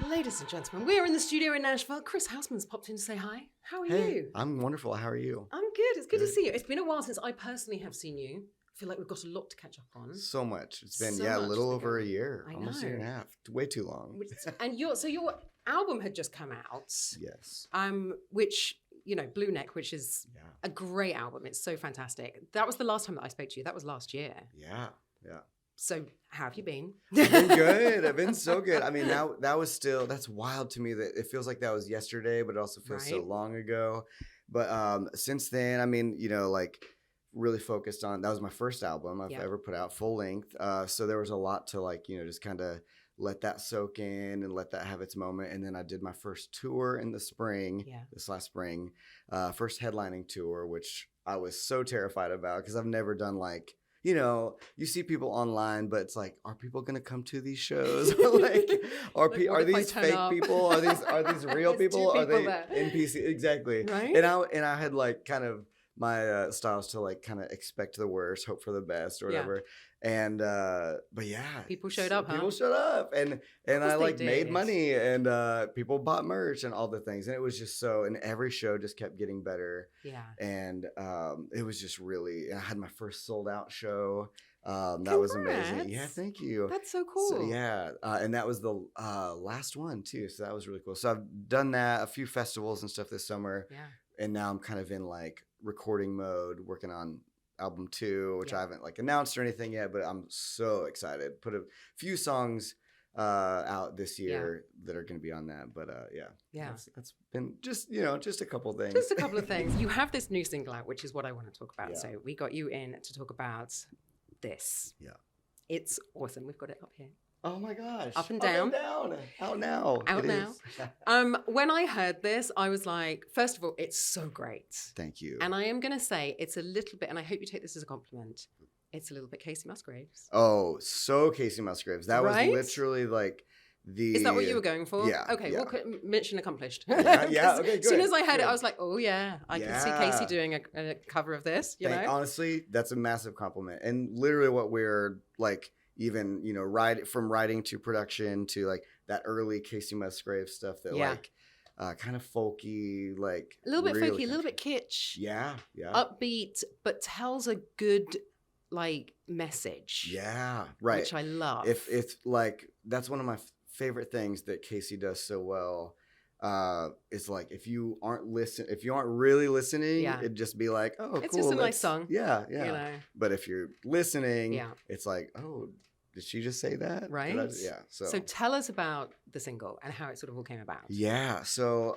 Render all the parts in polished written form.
Ladies and gentlemen, we are in the studio in Nashville. Chris Housman's popped in to say hi. How are you? I'm wonderful. How are you? I'm good. It's good to see you. It's been a while since I personally have seen you. I feel like we've got a lot to catch up on. So much. It's been, So a much little has been over a going on. year. I Almost a know. year and a half. Way too long. And your album had just come out. Yes. Which, Blue Neck, which is a great album. It's so fantastic. That was the last time that I spoke to you. That was last year. Yeah. So how have you been? I've been good. I've been so good. I mean, that's wild to me that it feels like that was yesterday, but it also feels so long ago. But since then, I mean, really focused on, that was my first album I've ever put out, full length. So there was a lot to just kind of let that soak in and let that have its moment. And then I did my first tour in the spring, this last spring, first headlining tour, which I was so terrified about because I've never done you see people online, but it's like, are people going to come to these shows? Are these fake people? Are these real people? Are they NPC? Exactly. Right. And I had kind of my styles to kind of expect the worst, hope for the best, or whatever. And but people showed up. People showed up, and I made money, and people bought merch and all the things, and it was just so. And every show just kept getting better. Yeah. And it was just really. I had my first sold out show. That was amazing. Yeah, thank you. That's so cool. So, and that was the last one too. So that was really cool. So I've done that, a few festivals and stuff this summer. Yeah. And now I'm kind of in recording mode, working on album 2, which I haven't announced or anything yet, but I'm so excited. Put a few songs out this year that are going to be on that, but that's been just a couple things. Just a couple of things. You have this new single out, which is what I want to talk about. So we got you in to talk about this. Yeah, it's awesome. We've got it up here. Oh my gosh. Up and down. Out now. Out now. When I heard this, I was like, first of all, it's so great. Thank you. And I am going to say it's a little bit, and I hope you take this as a compliment, it's a little bit Casey Musgraves. Oh, so Casey Musgraves. That was literally Is that what you were going for? Yeah. Okay, well, mission accomplished. Yeah, okay, good. As soon as I heard it, I was like, oh yeah, I can see Casey doing a cover of this, Honestly, that's a massive compliment. And literally what we're even writing to production to that early Casey Musgraves stuff that kind of folky, a little bit folky, a little bit kitsch, upbeat, but tells a good message, right, which I love. If it's that's one of my favorite things that Casey does so well. It's if you aren't really listening, it'd just be oh, cool. It's just a nice song. Yeah. But if you're listening, it's oh, did she just say that? Right. So tell us about the single and how it sort of all came about. Yeah. So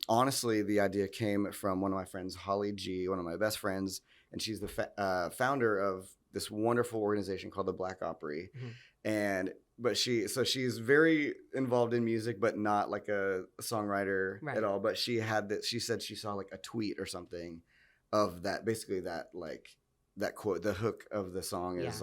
honestly, the idea came from one of my friends, Holly G, one of my best friends, and she's the founder of this wonderful organization called the Black Opry, But she's very involved in music, but not a songwriter at all. But she said she saw a tweet or something of that, basically that quote, the hook of the song is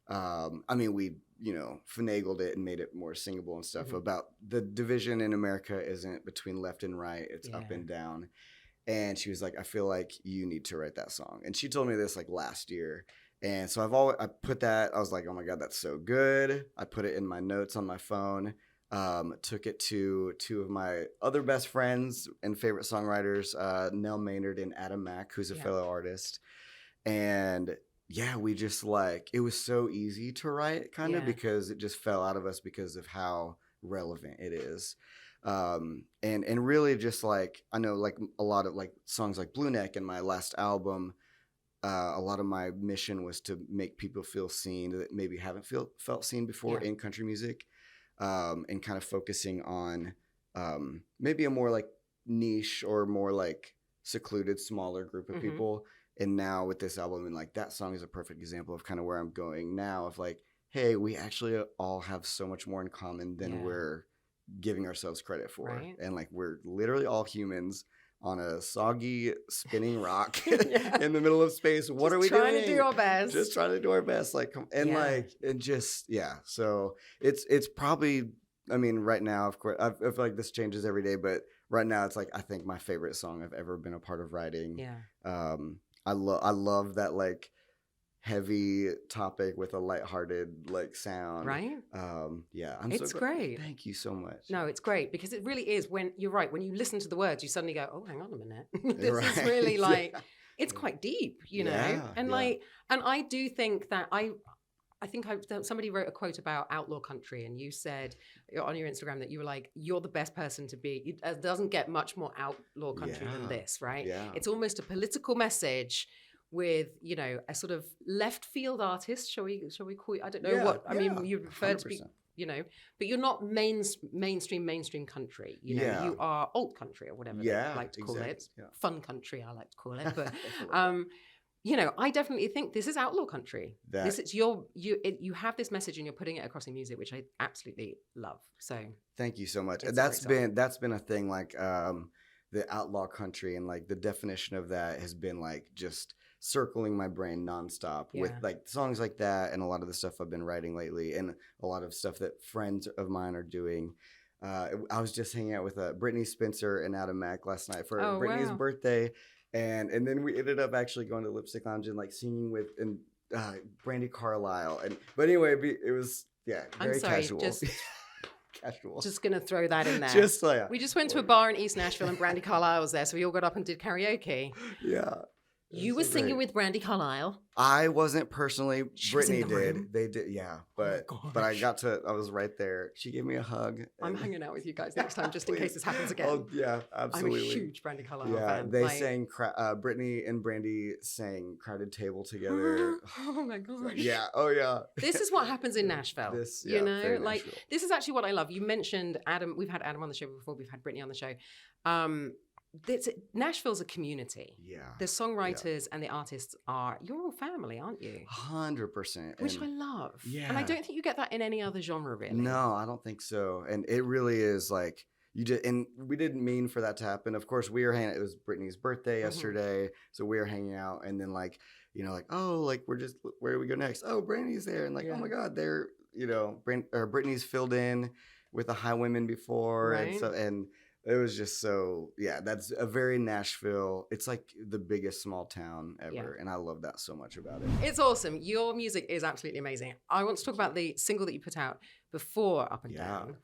I mean, we finagled it and made it more singable and stuff about the division in America isn't between left and right, it's up and down. And she was like, I feel like you need to write that song. And she told me this last year. And so I put that, I was like, oh my God, that's so good. I put it in my notes on my phone, took it to 2 of my other best friends and favorite songwriters, Nell Maynard and Adam Mack, who's a fellow artist. And we just it was so easy to write kind of because it just fell out of us because of how relevant it is. And really just I know a lot of songs like Blue Neck in my last album, a lot of my mission was to make people feel seen that maybe haven't felt seen before in country music, and kind of focusing on maybe a more niche or more secluded, smaller group of people. And now with this album, and that song is a perfect example of kind of where I'm going now of hey, we actually all have so much more in common than we're giving ourselves credit for. Right. And we're literally all humans on a soggy spinning rock in the middle of space. What are we doing? Trying to do our best. Just trying to do our best. So it's probably, I mean, right now, of course, I feel this changes every day, but right now it's I think my favorite song I've ever been a part of writing. Yeah. I love that heavy topic with a lighthearted like sound. Right? Yeah, It's so great. Thank you so much. No, it's great because it really is. When you're right, when you listen to the words, you suddenly go, "Oh, hang on a minute, this Right. is really like Yeah. it's quite deep, you know." Yeah, And yeah. like, and I do think that I think somebody wrote a quote about outlaw country, and you said on your Instagram that you were like, "You're the best person to be." It doesn't get much more outlaw country than this, right? Yeah. It's almost a political message with, you know, a sort of left field artist. Shall we call you? I don't know what. I mean, you referred to be, 100%. you know, but you're not mainstream country. You know, Yeah. you are alt country or whatever Yeah, they like to call exactly. it. Yeah. Fun country, I like to call it. But you know, I definitely think this is outlaw country. This is you have this message and you're putting it across in music, which I absolutely love. So thank you so much. It's That's been a thing, like the outlaw country, and like the definition of that has been like just circling my brain nonstop with like songs like that, and a lot of the stuff I've been writing lately, and a lot of stuff that friends of mine are doing. I was just hanging out with Brittany Spencer and Adam Mack last night for Brittany's birthday. And then we ended up actually going to Lipstick Lounge and like singing with Brandi Carlile. But anyway, it was very casual. Casual. Just gonna throw that in there. Just like we just went to a bar in East Nashville and Brandi Carlile was there, so we all got up and did karaoke. Yeah. You were singing with Brandi Carlile. I wasn't personally. Brittany did. Room? They did. Yeah. But I was right there. She gave me a hug. I'm hanging out with you guys next time just in case this happens again. Oh yeah, absolutely. I'm a huge Brandi Carlile fan. They sang. Brittany and Brandi sang "Crowded Table" together. Oh my gosh. Yeah. Oh yeah. This is what happens in Nashville. You know, like Nashville. This is actually what I love. You mentioned Adam. We've had Adam on the show before. We've had Brittany on the show. Nashville's a community. Yeah. The songwriters and the artists you're all family, aren't you? 100%. Which I love. Yeah. And I don't think you get that in any other genre, really. No, I don't think so. And it really is like, and we didn't mean for that to happen. Of course, we were hanging out. It was Brittany's birthday yesterday. So we were hanging out, and then like, you know, like, oh, like where do we go next? Oh, Brandy's there. And like, oh my God, they're, you know, Brittany's filled in with the Highwaymen before. Right. And it was just so, that's a very Nashville. It's like the biggest small town ever. Yeah. And I love that so much about it. It's awesome. Your music is absolutely amazing. I want to talk about the single that you put out before Up and Down,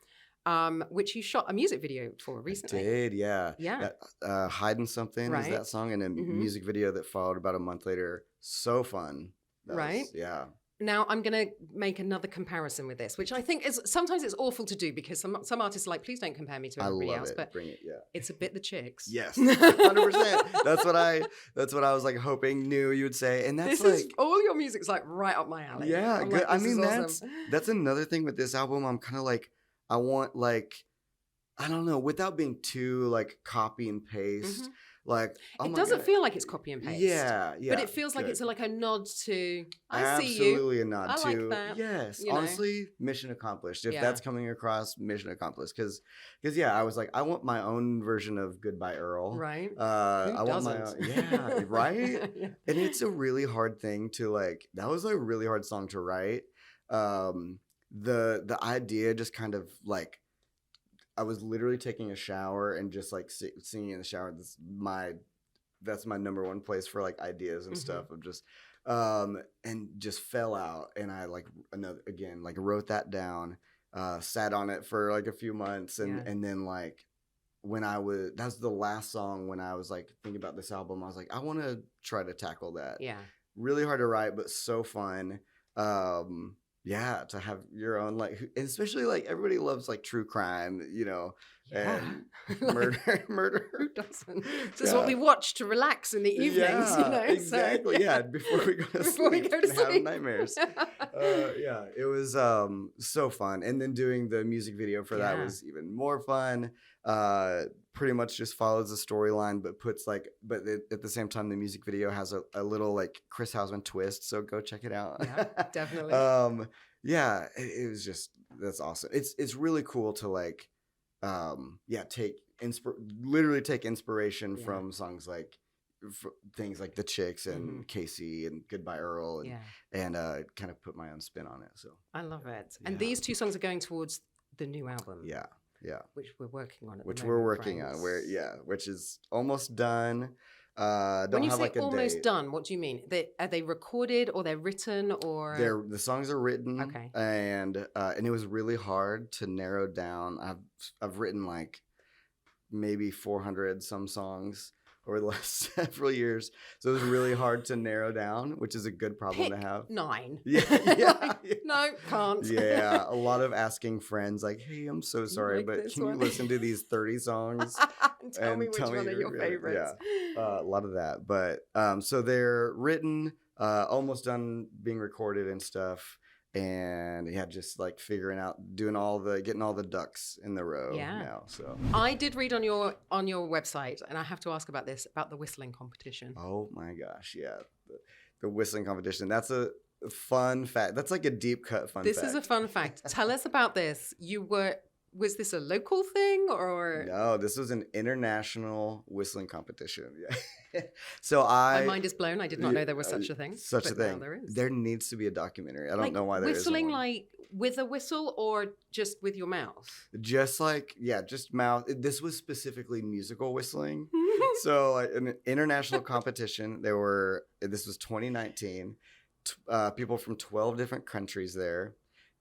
which you shot a music video for recently. I did, yeah. Yeah. Hiding Something is that song, and a music video that followed about a month later. So fun. Yeah. Now, I'm going to make another comparison with this, which I think is sometimes it's awful to do because some artists are like, please don't compare me to everybody else. But bring it, it's a bit the Chicks. Yes, 100%. That's what I was like hoping you would say. And that's all your music's like right up my alley. Yeah, good. Like, I mean, awesome. That's another thing with this album. I'm kind of like, I want like, I don't know, without being too like copy and paste. Mm-hmm. Like it doesn't feel like it's copy and paste. Yeah. But it feels like it's like a nod to I see you. Absolutely a nod to. Like that. Yes. Honestly, mission accomplished. If that's coming across, mission accomplished. Because I was like, I want my own version of Goodbye Earl. Right. I want my own. Yeah. Right. Yeah. And it's a really hard thing to like. That was a really hard song to write. The idea just kind of like. I was literally taking a shower and just like singing in the shower. That's my number one place for like ideas and stuff. Of just and just fell out, and I like wrote that down, sat on it for like a few months, and then like that's the last song when I was like thinking about this album. I was like, I want to try to tackle that. Yeah, really hard to write, but so fun. Yeah, to have your own like, especially like everybody loves like true crime, you know, and murder. Who doesn't? This is what we watch to relax in the evenings, you know. Exactly. So, yeah, before we go to sleep, have nightmares. It was so fun, and then doing the music video for that was even more fun. Pretty much just follows the storyline, but at the same time, the music video has a little like Chris Housman twist. So go check it out. Yeah, definitely. It was just, that's awesome. It's really cool to like, take inspiration from songs like things like The Chicks and Casey and Goodbye Earl and kind of put my own spin on it. So I love it. And these two songs are going towards the new album. Yeah. Which we're working on which is almost done. Don't When you have say like a almost date. done, what do you mean? Are they recorded or they're written or? The songs are written, Okay. and it was really hard to narrow down. I've written like maybe 400 some songs over the last several years, so it was really hard to narrow down, which is a good problem to Pick have. 9. Yeah, yeah, yeah. No, can't. Yeah, a lot of asking friends like, "Hey, I'm so sorry, like but this can you one?" listen to these 30 songs And tell me which one are your favorites. Yeah, a lot of that. But so they're written, almost done being recorded and stuff, and yeah, just like figuring out, getting all the ducks in the row Yeah. now. So I did read on your website, and I have to ask about this, about the whistling competition. oh my gosh, yeah, the whistling competition. That's a fun fact. That's like a deep cut fun fact. This is a fun fact. Tell us about this. Was this a local thing or? No, this was an international whistling competition. Yeah. So My mind is blown. I did not know there was such a thing. Such a but thing. Now there is. There needs to be a documentary. I don't Like know why there isn't whistling, one. like with a whistle or just with your mouth? Just like, yeah, just mouth. This was specifically musical whistling. So like, an international competition. This was 2019. People from 12 different countries there.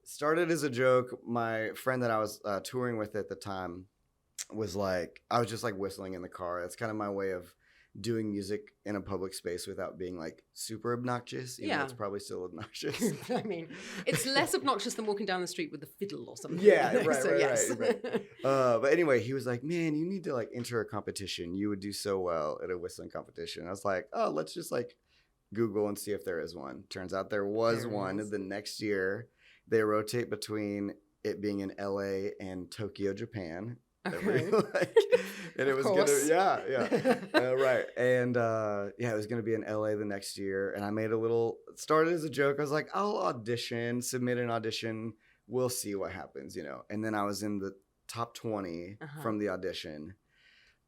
Started as a joke. My friend that I was touring with at the time was like, I was just like whistling in the car. That's kind of my way of doing music in a public space without being like super obnoxious. Even though it's probably still obnoxious. I mean, it's less obnoxious than walking down the street with a fiddle or something. Yeah, you know? right, So, right, yes. right. But anyway, he was like, "Man, you need to like enter a competition. You would do so well at a whistling competition." I was like, "Oh, let's just like Google and see if there is one." Turns out there was one. The next year, they rotate between it being in LA and Tokyo, Japan. Okay. And it was course. right. And it was gonna be in LA the next year. And I made started as a joke. I was like, I'll audition, submit an audition. We'll see what happens, you know. And then I was in the top 20 from the audition,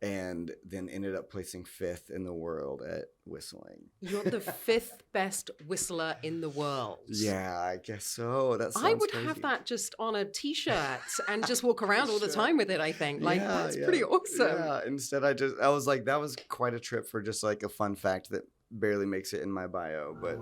and then ended up placing 5th in the world at whistling. You're the 5th best whistler in the world. Yeah, I guess so. I would have that just on a t-shirt and just walk around all the time with it, I think. Like, that's pretty awesome. Yeah, instead I was like, that was quite a trip for just like a fun fact that barely makes it in my bio, but...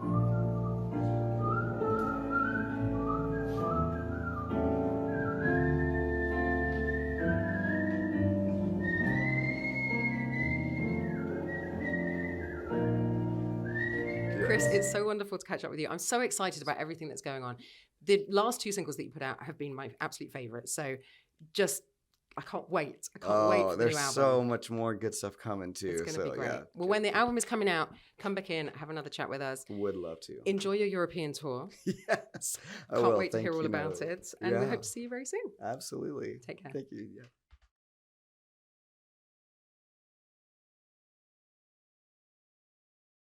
Chris, it's so wonderful to catch up with you. I'm so excited about everything that's going on. The last 2 singles that you put out have been my absolute favorites. So I can't wait. I can't wait for the new album. There's so much more good stuff coming too. It's going to be great. Yeah. Well, when the album is coming out, come back in, have another chat with us. Would love to. Enjoy your European tour. Yes. Can't wait to hear all about it. And we hope to see you very soon. Absolutely. Take care. Thank you. Yeah.